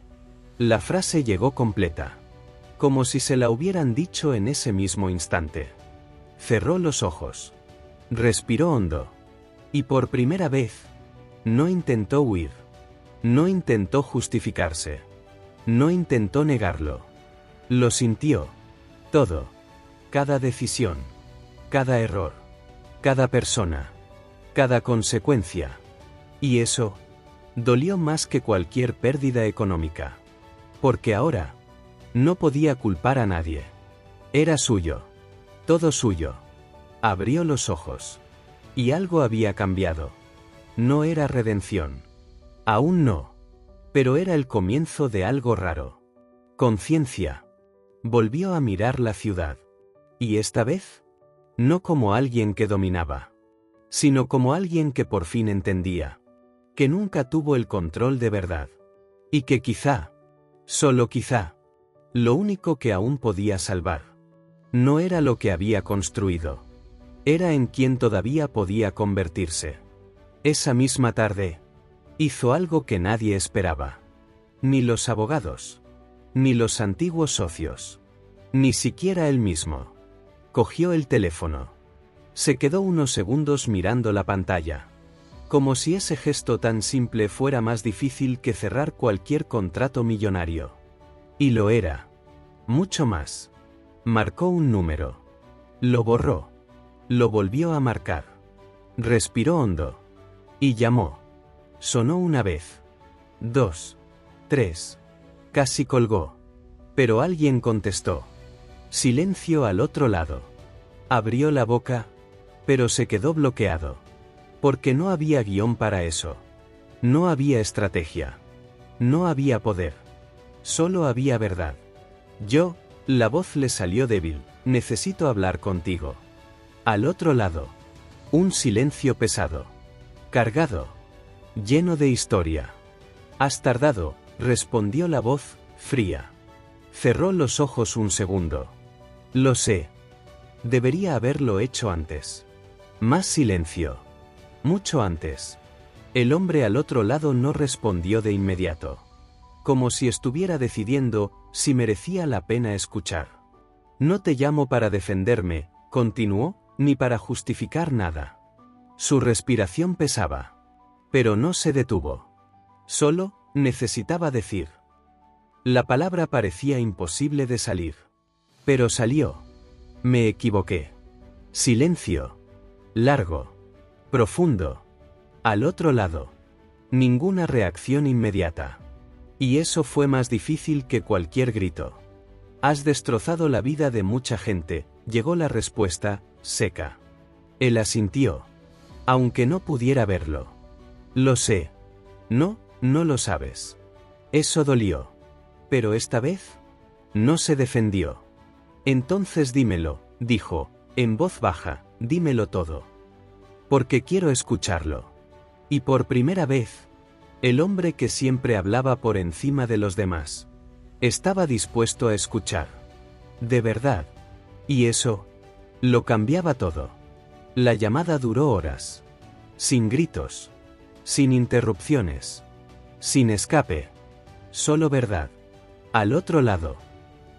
La frase llegó completa. Como si se la hubieran dicho en ese mismo instante. Cerró los ojos. Respiró hondo. Y por primera vez, no intentó huir. No intentó justificarse. No intentó negarlo. Lo sintió. Todo. Cada decisión. Cada error. Cada persona. Cada consecuencia. Y eso dolió más que cualquier pérdida económica. Porque ahora no podía culpar a nadie. Era suyo. Todo suyo. Abrió los ojos. Y algo había cambiado. No era redención. Aún no. Pero era el comienzo de algo raro. Conciencia. Volvió a mirar la ciudad. Y esta vez, no como alguien que dominaba, sino como alguien que por fin entendía, que nunca tuvo el control de verdad. Y que quizá, solo quizá, lo único que aún podía salvar, no era lo que había construido. Era en quien todavía podía convertirse. Esa misma tarde, hizo algo que nadie esperaba. Ni los abogados. Ni los antiguos socios. Ni siquiera él mismo. Cogió el teléfono. Se quedó unos segundos mirando la pantalla. Como si ese gesto tan simple fuera más difícil que cerrar cualquier contrato millonario. Y lo era. Mucho más. Marcó un número. Lo borró. Lo volvió a marcar. Respiró hondo. Y llamó. Sonó una vez. 2. 3. Casi colgó. Pero alguien contestó. Silencio al otro lado. Abrió la boca, pero se quedó bloqueado. Porque no había guión para eso. No había estrategia. No había poder. Solo había verdad. La voz le salió débil. Necesito hablar contigo. Al otro lado. Un silencio pesado. Cargado. Lleno de historia. Has tardado, respondió la voz, fría. Cerró los ojos un segundo. Lo sé. Debería haberlo hecho antes. Más silencio. Mucho antes. El hombre al otro lado no respondió de inmediato. Como si estuviera decidiendo si merecía la pena escuchar. No te llamo para defenderme, continuó, ni para justificar nada. Su respiración pesaba. Pero no se detuvo. Solo necesitaba decir. La palabra parecía imposible de salir. Pero salió. Me equivoqué. Silencio. Largo. Profundo. Al otro lado. Ninguna reacción inmediata. Y eso fue más difícil que cualquier grito. Has destrozado la vida de mucha gente, llegó la respuesta, seca. Él asintió. Aunque no pudiera verlo. Lo sé. No lo sabes. Eso dolió. Pero esta vez, no se defendió. Entonces dímelo, dijo, en voz baja, dímelo todo. Porque quiero escucharlo. Y por primera vez, El hombre que siempre hablaba por encima de los demás. Estaba dispuesto a escuchar. De verdad. Y eso lo cambiaba todo. La llamada duró horas. Sin gritos. Sin interrupciones. Sin escape. Solo verdad. Al otro lado.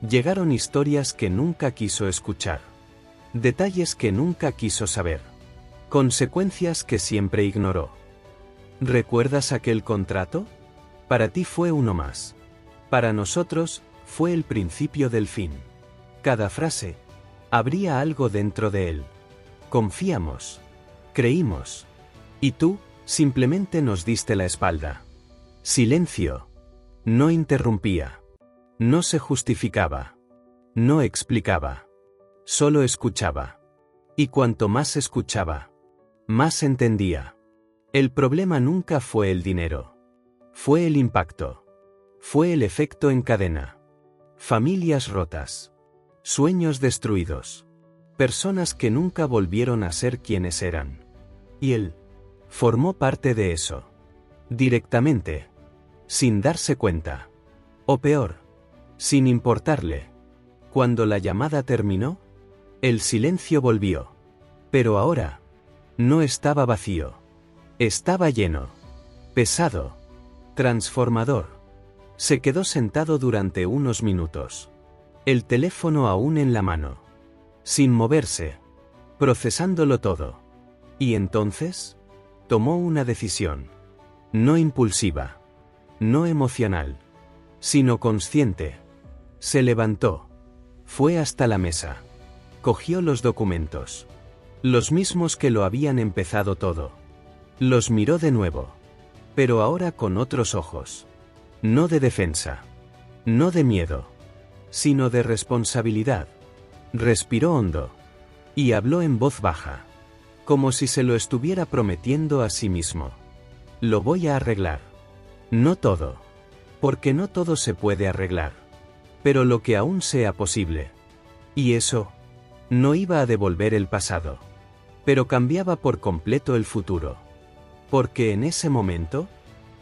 Llegaron historias que nunca quiso escuchar. Detalles que nunca quiso saber. Consecuencias que siempre ignoró. ¿Recuerdas aquel contrato? Para ti fue uno más. Para nosotros, fue el principio del fin. Cada frase, habría algo dentro de él. Confiamos. Creímos. Y tú, simplemente nos diste la espalda. Silencio. No interrumpía. No se justificaba. No explicaba. Solo escuchaba. Y cuanto más escuchaba, más entendía. El problema nunca fue el dinero. Fue el impacto. Fue el efecto en cadena. Familias rotas. Sueños destruidos. Personas que nunca volvieron a ser quienes eran. Y él formó parte de eso. Directamente. Sin darse cuenta. O peor, sin importarle. Cuando la llamada terminó, el silencio volvió. Pero ahora, no estaba vacío. Estaba lleno. Pesado. Transformador. Se quedó sentado durante unos minutos. El teléfono aún en la mano. Sin moverse. Procesándolo todo. Y entonces, tomó una decisión. No impulsiva. No emocional. Sino consciente. Se levantó. Fue hasta la mesa. Cogió los documentos. Los mismos que lo habían empezado todo. Los miró de nuevo. Pero ahora con otros ojos. No de defensa. No de miedo. Sino de responsabilidad. Respiró hondo. Y habló en voz baja. Como si se lo estuviera prometiendo a sí mismo. Lo voy a arreglar. No todo. Porque no todo se puede arreglar. Pero lo que aún sea posible. Y eso no iba a devolver el pasado. Pero cambiaba por completo el futuro. Porque en ese momento,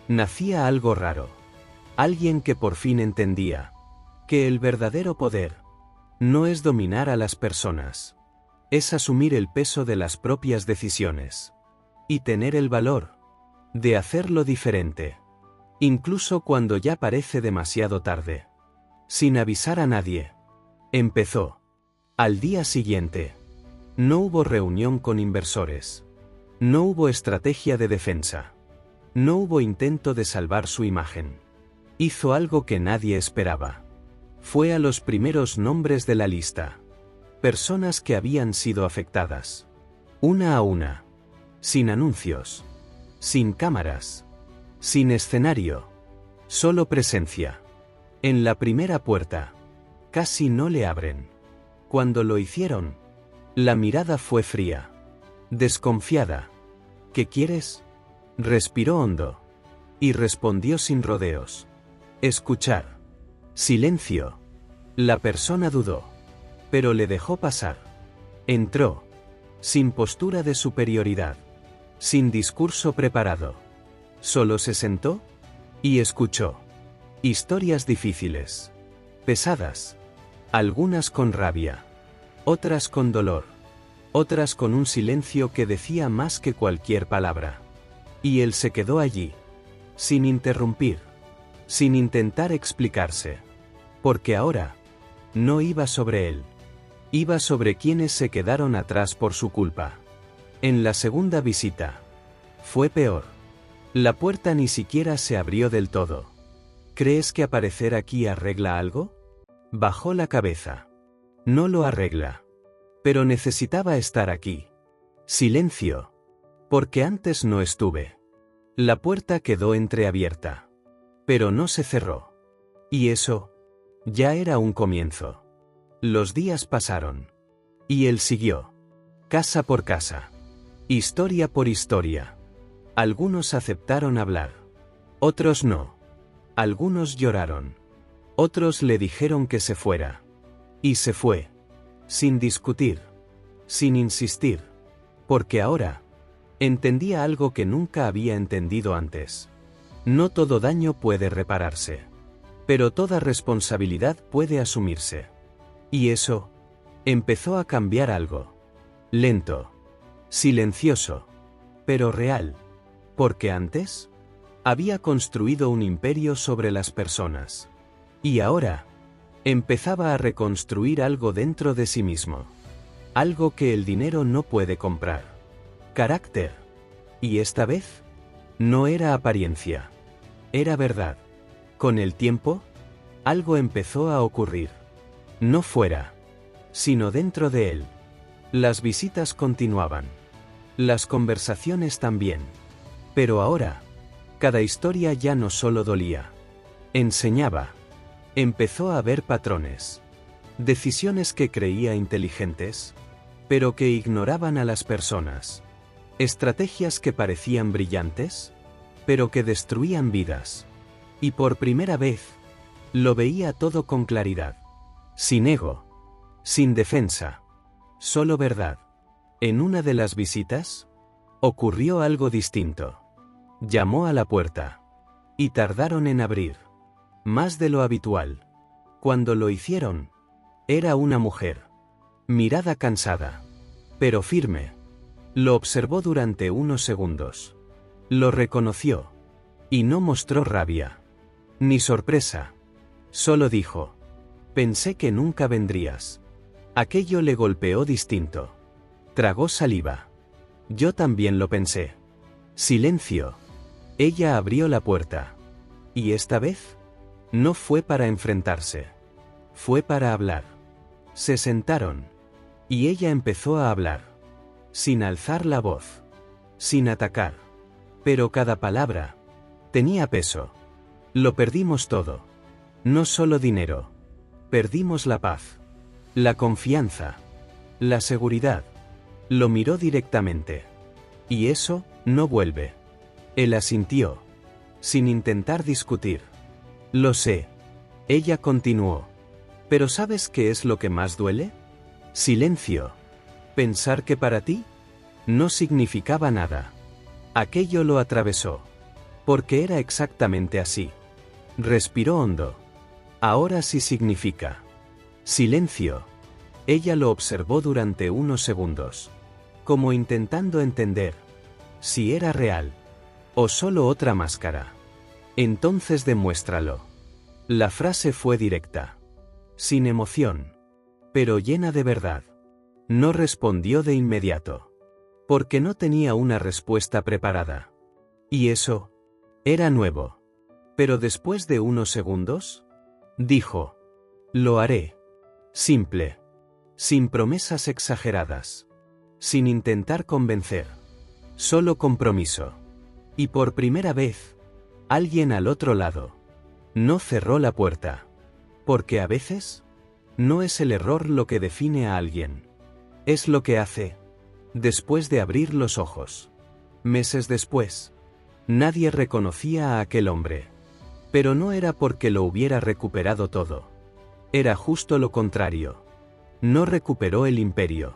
nacía algo raro. Alguien que por fin entendía que el verdadero poder no es dominar a las personas. Es asumir el peso de las propias decisiones. Y tener el valor de hacerlo diferente. Incluso cuando ya parece demasiado tarde. Sin avisar a nadie. Empezó. Al día siguiente. No hubo reunión con inversores. No hubo estrategia de defensa. No hubo intento de salvar su imagen. Hizo algo que nadie esperaba. Fue a los primeros nombres de la lista. Personas que habían sido afectadas. Una a una. Sin anuncios. Sin cámaras. Sin escenario. Solo presencia. En la primera puerta. Casi no le abren. Cuando lo hicieron, la mirada fue fría. Desconfiada. ¿Qué quieres? Respiró hondo. Y respondió sin rodeos. Escuchar. Silencio. La persona dudó. Pero le dejó pasar. Entró. Sin postura de superioridad. Sin discurso preparado. Solo se sentó y escuchó. Historias difíciles. Pesadas. Algunas con rabia. Otras con dolor. Otras con un silencio que decía más que cualquier palabra. Y él se quedó allí. Sin interrumpir. Sin intentar explicarse. Porque ahora, no iba sobre él. Iba sobre quienes se quedaron atrás por su culpa. En la segunda visita. Fue peor. La puerta ni siquiera se abrió del todo. ¿Crees que aparecer aquí arregla algo? Bajó la cabeza. No lo arregla. Pero necesitaba estar aquí. Silencio. Porque antes no estuve. La puerta quedó entreabierta. Pero no se cerró. Y eso ya era un comienzo. Los días pasaron. Y él siguió. Casa por casa. Historia por historia. Algunos aceptaron hablar. Otros no. Algunos lloraron. Otros le dijeron que se fuera. Y se fue. Sin discutir. Sin insistir. Porque ahora entendía algo que nunca había entendido antes. No todo daño puede repararse. Pero toda responsabilidad puede asumirse. Y eso empezó a cambiar algo. Lento. Silencioso. Pero real. Porque antes había construido un imperio sobre las personas. Y ahora empezaba a reconstruir algo dentro de sí mismo. Algo que el dinero no puede comprar. Carácter. Y esta vez no era apariencia. Era verdad. Con el tiempo, algo empezó a ocurrir. No fuera, sino dentro de él. Las visitas continuaban. Las conversaciones también. Pero ahora, cada historia ya no solo dolía. Enseñaba. Empezó a ver patrones. Decisiones que creía inteligentes, pero que ignoraban a las personas. Estrategias que parecían brillantes, pero que destruían vidas. Y por primera vez, lo veía todo con claridad. Sin ego. Sin defensa. Solo verdad. En una de las visitas, ocurrió algo distinto. Llamó a la puerta. Y tardaron en abrir. Más de lo habitual. Cuando lo hicieron, era una mujer. Mirada cansada. Pero firme. Lo observó durante unos segundos. Lo reconoció. Y no mostró rabia. Ni sorpresa. Solo dijo: pensé que nunca vendrías. Aquello le golpeó distinto. Tragó saliva. Yo también lo pensé. Silencio. Ella abrió la puerta. Y esta vez, no fue para enfrentarse. Fue para hablar. Se sentaron. Y ella empezó a hablar. Sin alzar la voz. Sin atacar. Pero cada palabra tenía peso. Lo perdimos todo. No solo dinero. Perdimos la paz. La confianza. La seguridad. Lo miró directamente. Y eso no vuelve. Él asintió. Sin intentar discutir. Lo sé. Ella continuó. ¿Pero sabes qué es lo que más duele? Silencio. Pensar que para ti no significaba nada. Aquello lo atravesó. Porque era exactamente así. Respiró hondo. Ahora sí significa. Silencio. Ella lo observó durante unos segundos. Como intentando entender si era real o solo otra máscara. Entonces demuéstralo. La frase fue directa. Sin emoción. Pero llena de verdad. No respondió de inmediato. Porque no tenía una respuesta preparada. Y eso era nuevo. Pero después de unos segundos, dijo: lo haré. Simple. Sin promesas exageradas. Sin intentar convencer. Solo compromiso. Y por primera vez, alguien al otro lado no cerró la puerta. Porque a veces, no es el error lo que define a alguien. Es lo que hace después de abrir los ojos. Meses después, nadie reconocía a aquel hombre. Pero no era porque lo hubiera recuperado todo. Era justo lo contrario. No recuperó el imperio.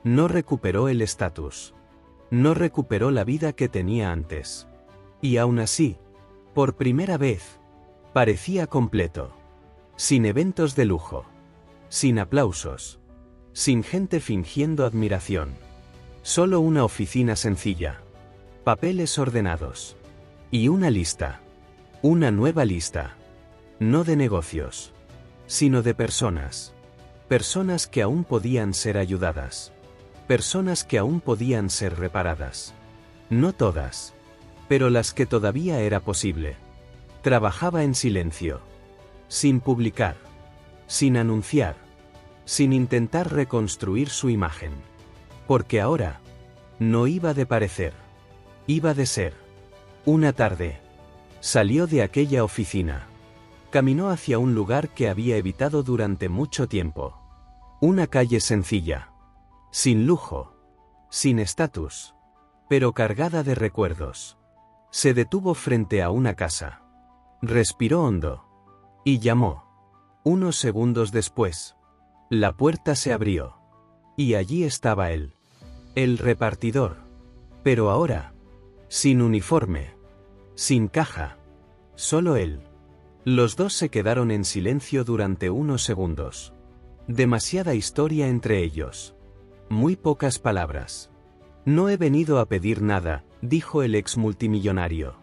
No recuperó el estatus. No recuperó la vida que tenía antes. Y aún así, por primera vez, parecía completo. Sin eventos de lujo. Sin aplausos. Sin gente fingiendo admiración. Solo una oficina sencilla. Papeles ordenados. Y una lista. Una nueva lista. No de negocios. Sino de personas. Personas que aún podían ser ayudadas. Personas que aún podían ser reparadas. No todas. Pero las que todavía era posible. Trabajaba en silencio. Sin publicar. Sin anunciar. Sin intentar reconstruir su imagen. Porque ahora, no iba de parecer. Iba de ser. Una tarde. Salió de aquella oficina. Caminó hacia un lugar que había evitado durante mucho tiempo. Una calle sencilla. Sin lujo. Sin estatus. Pero cargada de recuerdos. Se detuvo frente a una casa. Respiró hondo. Y llamó. Unos segundos después, la puerta se abrió. Y allí estaba él. El repartidor. Pero ahora, sin uniforme. Sin caja. Solo él. Los dos se quedaron en silencio durante unos segundos. Demasiada historia entre ellos. Muy pocas palabras. No he venido a pedir nada, dijo el ex multimillonario.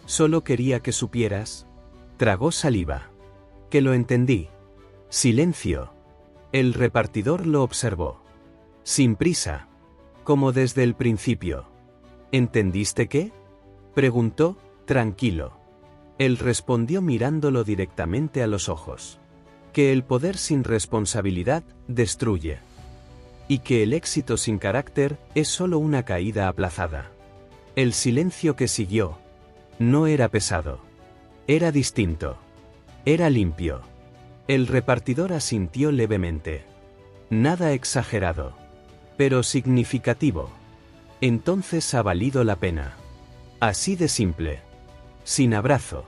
Solo quería que supieras. Tragó saliva. Que lo entendí. Silencio. El repartidor lo observó. Sin prisa. Como desde el principio. ¿Entendiste qué? Preguntó, tranquilo. Él respondió mirándolo directamente a los ojos. Que el poder sin responsabilidad destruye. Y que el éxito sin carácter es solo una caída aplazada. El silencio que siguió no era pesado. Era distinto. Era limpio. El repartidor asintió levemente. Nada exagerado. Pero significativo. Entonces ha valido la pena. Así de simple. Sin abrazo.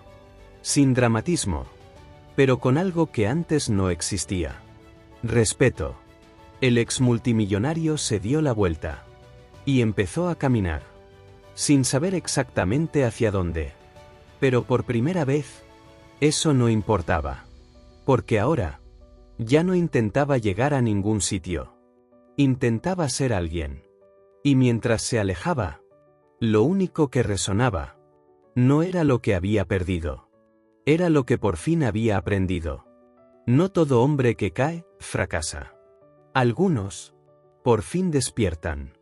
Sin dramatismo. Pero con algo que antes no existía. Respeto. El ex multimillonario se dio la vuelta. Y empezó a caminar. Sin saber exactamente hacia dónde. Pero por primera vez, eso no importaba. Porque ahora, ya no intentaba llegar a ningún sitio. Intentaba ser alguien. Y mientras se alejaba, lo único que resonaba, no era lo que había perdido. Era lo que por fin había aprendido. No todo hombre que cae, fracasa. Algunos, por fin despiertan.